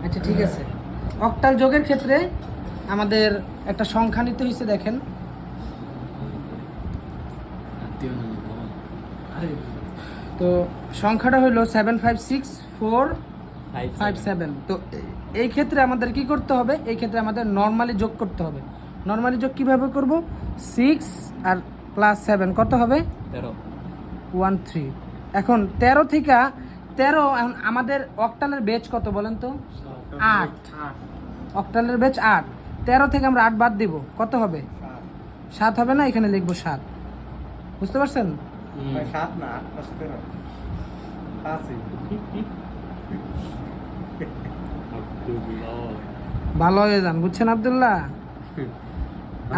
আচ্ছা ঠিক আছে, অক্টাল যোগের ক্ষেত্রে আমাদের একটা সংখ্যা নিতে হয়েছে, দেখেন তো সংখ্যাটা হলো 756,457। তো এই ক্ষেত্রে আমাদের কি করতে হবে, এই ক্ষেত্রে আমাদের নর্মালি যোগ করতে হবে। নর্মালি যোগ কিভাবে করব, 6 আর +7 কত হবে, 13। এখন 13 থেকে 13, এখন আমাদের অক্টালের বেজ কত বলেন তো, 8। অক্টালের বেজ 8, 13 থেকে আমরা 8 বাদ দিব, কত হবে, 7 হবে না, এখানে লিখবো 7। বুঝতে পারছেন? 7 না 8 আছে। ভালো হয়ে যান, বুঝছেন আব্দুল্লাহ?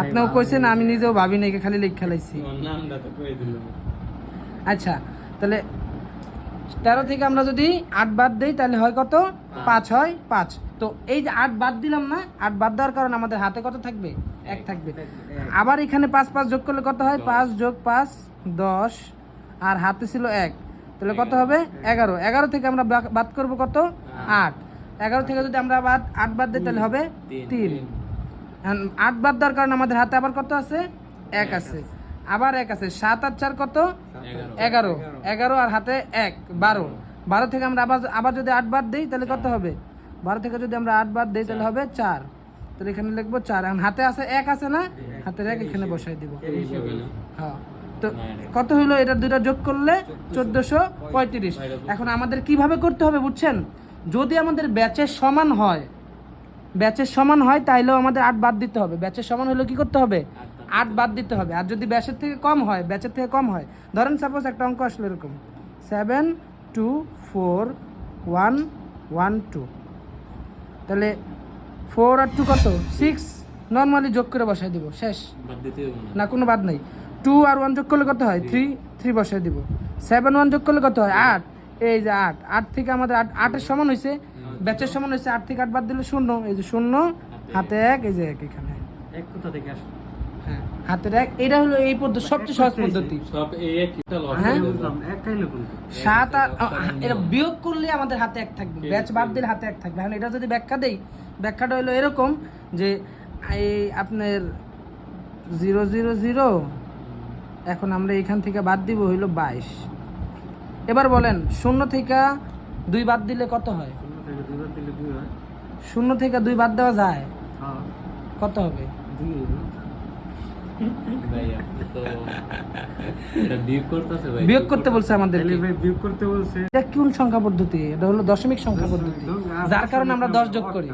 আপনিও কইছেন, আমি নিজেও ভাবি নাই, খালি লিখ খেলাইছি। আচ্ছা তাহলে 13 থেকে আমরা যদি 8 বাদ দেই তাহলে হয় কত, 5 হয় 5। তো এই যে 8 বাদ দিলাম না, 8 বাদ দেওয়ার কারণে আমাদের হাতে কত থাকবে, 1 থাকবে। আবার এখানে 5 5 যোগ করলে কত হয়, 5 + 5 10, আর হাতে ছিল 1, তাহলে কত হবে, 11। 11 থেকে আমরা বাদ করব কত, 8। 11 থেকে যদি আমরা 8 বাদ দিই তাহলে হবে 3। 8 বাদ দেওয়ার কারণে আমাদের হাতে আবার কত আছে, 1 আছে, আবার 1 আছে। 7 আর 4 কত, 11। 11 আর হাতে 1, 12। 12 থেকে আমরা আবার যদি 8 বাদ দিই তাহলে কত হবে, 12 থেকে যদি আমরা 8 বাদ দিই তাহলে হবে 4। তাহলে এখানে লিখবো 4। এখন হাতে আছে 1 আছে না, হাতের 1 এখানে বসাই দিব। হ্যাঁ, তো কত হলো, এটা দুইটা যোগ করলে 1435। এখন আমাদের কিভাবে করতে হবে বুঝছেন, যদি আমাদের ব্যাচের সমান হয়, ব্যাচের সমান হয় তাইলেও আমাদের 8 বাদ দিতে হবে। ব্যাচের সমান হলে কি করতে হবে, 8 বাদ দিতে হবে। আর যদি ব্যাচের থেকে কম হয়, ব্যাচের থেকে কম হয়, ধরেন সাপোজ একটা অঙ্ক আসলো এরকম 7 2 4 1 1 2, তাহলে 4 আর 2 কত, 6। নর্মালি যোগ করে বসাই দিব, শেষ, না কোনো বাদ নাই। 2 আর 1 যোগ করলে কত হয়, 3 3 বসাই দিব। 7 1 যোগ করলে কত হয়, 8। এই যে 8, 8 থেকে আমাদের 8 এর সমান হয়েছে, ব্যাচের সমান হয়েছে। 8 থেকে 8 বাদ দিলে 0, এই যে 0, হাতে 1, এই যে 1 এখানে। 1 কোথা থেকে আসলো, হ্যাঁ হাতের 1, এটা হলো এই পদ্ধতি, সবচেয়ে সহজ পদ্ধতি। সব এই এক একটা লস হ্যাঁ? বুঝলাম, 1 খাইলো কোন 7 আর এটা বিয়োগ করলে আমাদের হাতে 1 থাকবে, ব্যাচ বাদ দিলে হাতে 1 থাকবে। এখন এটা যদি ব্যাখ্যা দেই, ব্যাখ্যাটা হলো এরকম যে এই আপনার 0 0 0, এখন আমরা এখান থেকে বাদ দিব হইলো 22। এবার বলেন 0 থেকে 2 বাদ দিলে কত হয়, 0 থেকে 2 বাদ দিলে 2 হয়। 0 থেকে 2 বাদ দেওয়া যায়, হ্যাঁ কত হবে, 2 ভাই আপনি তো এটা বিয়োগ করতেছে ভাই, বিয়োগ করতে বলছে আমাদের। তাহলে ভাই বিয়োগ করতে বলছে। এটা কোন সংখ্যা পদ্ধতি, এটা হলো দশমিক সংখ্যা পদ্ধতি, যার কারণে আমরা 10 যোগ করি।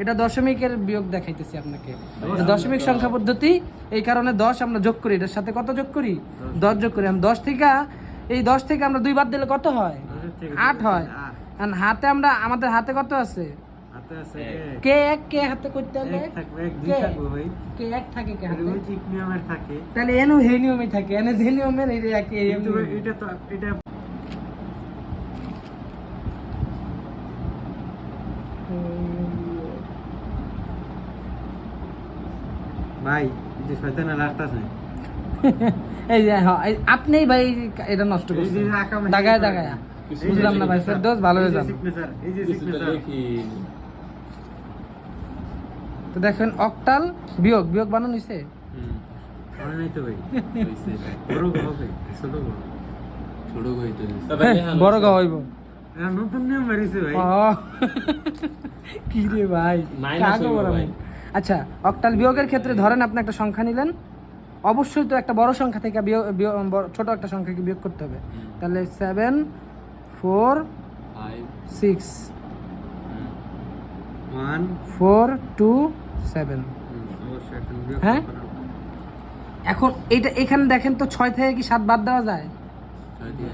এটা দশমিকের বিয়োগ দেখাইতেছি আপনাকে, এটা দশমিক সংখ্যা পদ্ধতি, এই কারণে 10 আমরা যোগ করি, এটার সাথে কত যোগ করি, 10 যোগ করি। আমি 10 থেকে আমরা 2 বাদ দিলে কত হয়, 8 হয়। আর হাতে আমরা, আমাদের হাতে কত আছে, হাতে আছে কে 1, কে হাতে করতে হবে, 1 থাকবে, 1 2 থাকবে ভাই। কে 1 থাকে কে হাতে, ওই ঠিক নিয়মের থাকে। তাহলে এনো হে নিয়মে থাকে, এনে যে নিয়মের এই এক কিন্তু এটা তো এটা ভাই, এই যে শয়তানের রাস্তা আছে, এই যে হ্যাঁ, আপনি ভাই এটা নষ্ট এই করছেন, যে আঁকা মেশিন দাগায় করে। দাগায়। বুঝলাম না ভাই, ফেরদৌস ভালো হয়ে যান। এই যে সিগনেচার দেখি তো দেখেন অক্টাল বিয়োগ বানানো হইছে, মনে নাই তো ভাই, বড় হবে ছোট বড় ছোট কইতে বড় গা হইব। এটা নতুন নিয়ম বেরিয়েছে ভাই। ও, কি রে ভাই, Minus কাকে হইবো বড় ভাই। ভাই? আচ্ছা, অক্টাল বিয়োগের ক্ষেত্রে ধরেন আপনি একটা সংখ্যা নিলেন, অবশ্যই তো একটা বড় সংখ্যা থেকে ছোট একটা সংখ্যাকে বিয়োগ করতে হবে। তাহলে 7 4 5 6 1 4 2 7। অবশ্যই এখন বিয়োগ হ্যাঁ? করা। এখন এইটা এখানে দেখেন তো 6 থেকে কি 7 বাদ দেওয়া যায়,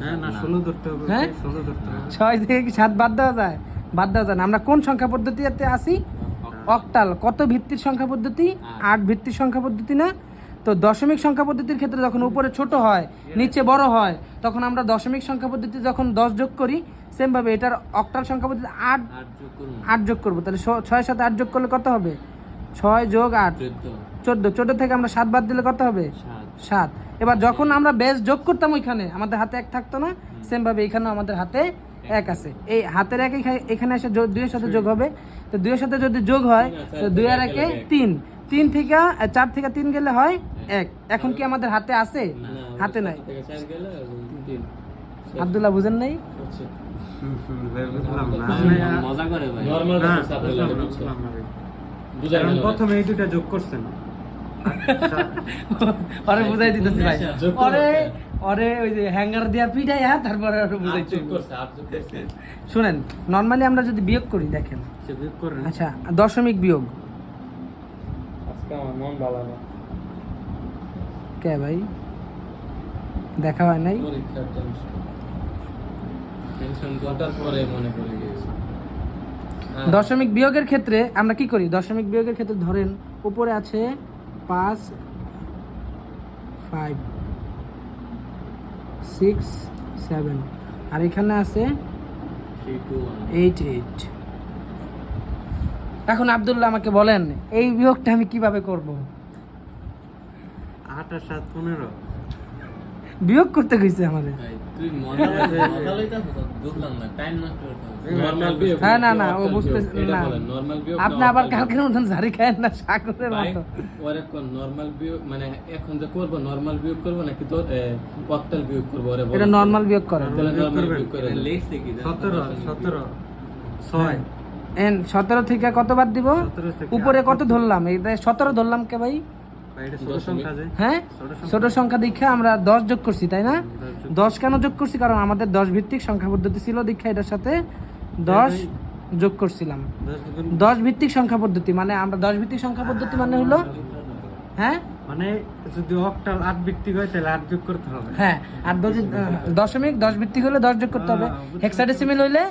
হ্যাঁ না 16 ধরতে হবে, হ্যাঁ? 16 ধরতে হবে। 6 থেকে কি 7 বাদ দেওয়া যায়, বাদ দেওয়া যায় না। আমরা কোন সংখ্যা পদ্ধতিতে আসি, অক্টাল। কত ভিত্তির সংখ্যা পদ্ধতি, 8 ভিত্তির সংখ্যা পদ্ধতি না। তো দশমিক সংখ্যা পদ্ধতির ক্ষেত্রে যখন উপরে ছোট হয় নিচে বড় হয়, তখন আমরা দশমিক সংখ্যা পদ্ধতি যখন 10 যোগ করি, সেম ভাবে এটার অক্টাল সংখ্যা পদ্ধতি 8 যোগ করব। তাহলে 6 সাথে 8 যোগ করলে কত হবে, 6 যোগ 8 14। 14 থেকে আমরা 7 বাদ দিলে কত হবে, 7। এবার যখন আমরা বেস যোগ করতাম ওইখানে আমাদের হাতে 1 থাকতো না, সেম ভাবে এখানেও আমাদের হাতে এক আছে, এই হাতের এক এখানে এসে 2 এর সাথে যোগ হবে, তো 2 এর সাথে যদি যোগ হয় তো 2 আর 1 3, 3 থেকে 4 থেকে 3 গেলে হয় 1। এখন কি আমাদের হাতে আছে? হাতে নাই। থেকে 4 গেলে 3 আব্দুল্লাহ বুঝেন নাই? বুঝলাম না মজা করে ভাই। নরমাল না, হিসাব হইলো না, বুঝছো? বুঝলাম না ভাই। বুঝাই কারণ গেল না। প্রথমে এই দুটা যোগ করছেন। ওরে বুঝাই দিতেছি ভাই, যোগ করো। ওরে ওরে ওই যে হ্যাঙ্গার দিয়া পিটাইয়া তারপরে ওরে আট বুঝাইছি। যোগ করছে, আট যোগ করছে। শুনেন, নরমালি আমরা যদি বিয়োগ করি, দেখেন, সে যোগ করেন। আচ্ছা দশমিক বিয়োগ আজকে আমার মন ভালো না। কে ভাই দেখা হয় নাই? পরীক্ষার টেনশন। টেনশন করার পরে মনে পড়ে গিয়েছে। হ্যাঁ। দশমিক বিয়োগের ক্ষেত্রে আমরা কি করি? দশমিক বিয়োগের ক্ষেত্রে ধরেন উপরে আছে 5 5 6 7 আর এখানে আছে 3 2 8 8। এখন আব্দুল্লাহ আমাকে বলেন এই বিয়োগটা আমি কিভাবে করব? 8 আর 7 15। বিয়োগ করতে কইছে আমারে। ভাই তুই মজা লইতাছ তো, বুঝলাম না, টাইম নষ্ট করতে নরমাল বিয়োগ। হ্যাঁ, না, না, ও অক্টাল বুঝতেছে বিয়োগ, এটা না। বলেন, নরমাল বিয়োগ আপনি না আবার অক্টাল কালকের মতন জারি খায়েন না, সাগরের ভাই, মতো। ওরে কোন নরমাল বিয়োগ মানে এখন যে করব নরমাল বিয়োগ করব নাকি তো অক্টাল বিয়োগ করব? ওরে বল। এটা নরমাল বিয়োগ করেন। তাহলে বিয়োগ নরমাল করবেন। বিয়োগ করে এটা লেখছে কি জানো? 17 6 এন 17 থেকে কত বাদ দিব? 17 থেকে উপরে 8 কত ধরলাম? এই 17 ধরলাম কে ভাই? ভাই এটা ছোট সংখ্যা যে। হ্যাঁ, ছোট সংখ্যা। ছোট সংখ্যা দেখে আমরা 10 যোগ করছি, তাই না? 10 যোগ। 10 কেন যোগ করছি? কারণ আমাদের 10 ভিত্তিক সংখ্যা পদ্ধতি ছিল, দীক্ষা এটার সাথে 10 যোগ করছিলাম। 10 গুণ 10 ভিত্তিক সংখ্যা পদ্ধতি মানে আমরা 10 ভিত্তিক সংখ্যা পদ্ধতি মানে হলো, হ্যাঁ মানে যদি অক্টাল 8 ভিত্তিক হয় তাহলে 8 যোগ করতে হবে। হ্যাঁ, আর দশমিক 10 ভিত্তিক হলে 10 যোগ করতে হবে। হেক্সাডেসিমাল হইলে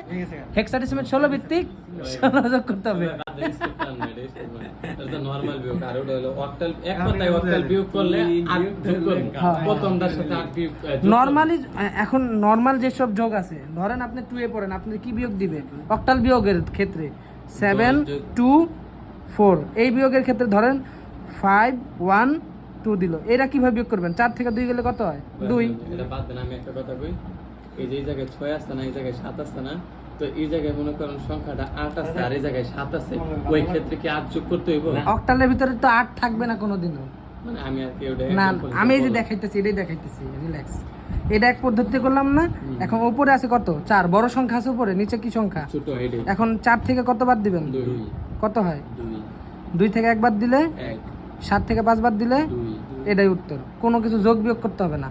হেক্সাডেসিমাল 16 ভিত্তিক 16 যোগ করতে হবে। নরমাল বিয়োগ আর ওটা হলো অক্টাল, এক কথায় অক্টাল বিয়োগ করলে 8 যোগ করব। হ্যাঁ। প্রথমটার সাথে 8 বিয়োগ নরমালি এখন নরমাল যেসব যোগ আছে, ধরেন আপনি 2 এ পড়েন, আপনি কি বিয়োগ দিবে? অক্টাল বিয়োগের ক্ষেত্রে 7 2 4, এই বিয়োগের ক্ষেত্রে ধরেন 5 1 2 দিল। এরা কিভাবে বিয়োগ করবেন? 4 থেকে 2 গেলে কত হয়? 2। এটা বাদ দেন, আমি একটা কথা কই। এই যে এই জায়গায় 6 আছে না, এই জায়গায় 7 আছে না, তো এই জায়গায় মনে করেন সংখ্যাটা 8 আছে আর এই জায়গায় 7 আছে, ওই ক্ষেত্রে কি 8 যোগ করতে হইব? অক্টালের ভিতরে তো 8 থাকবে না কোনোদিনও। মানে আমি আর কি ওটা না, example আমি এই যে বললাম। দেখাইতেছি, এটাই দেখাইতেছি, রিল্যাক্স। এটা এক পদ্ধতি করলাম না। এখন উপরে আছে কত? 4, বড় সংখ্যা আছে উপরে, নিচে কি সংখ্যা? ছোট এটাই এখন 4 থেকে কত বাদ দিবেন? 2 কত হয়? 2 2 থেকে 1 বাদ দিলে, 1 7 থেকে 5 বাদ দিলে, 2 এটাই উত্তর। কোনো কিছু যোগ বিয়োগ করতে হবে না।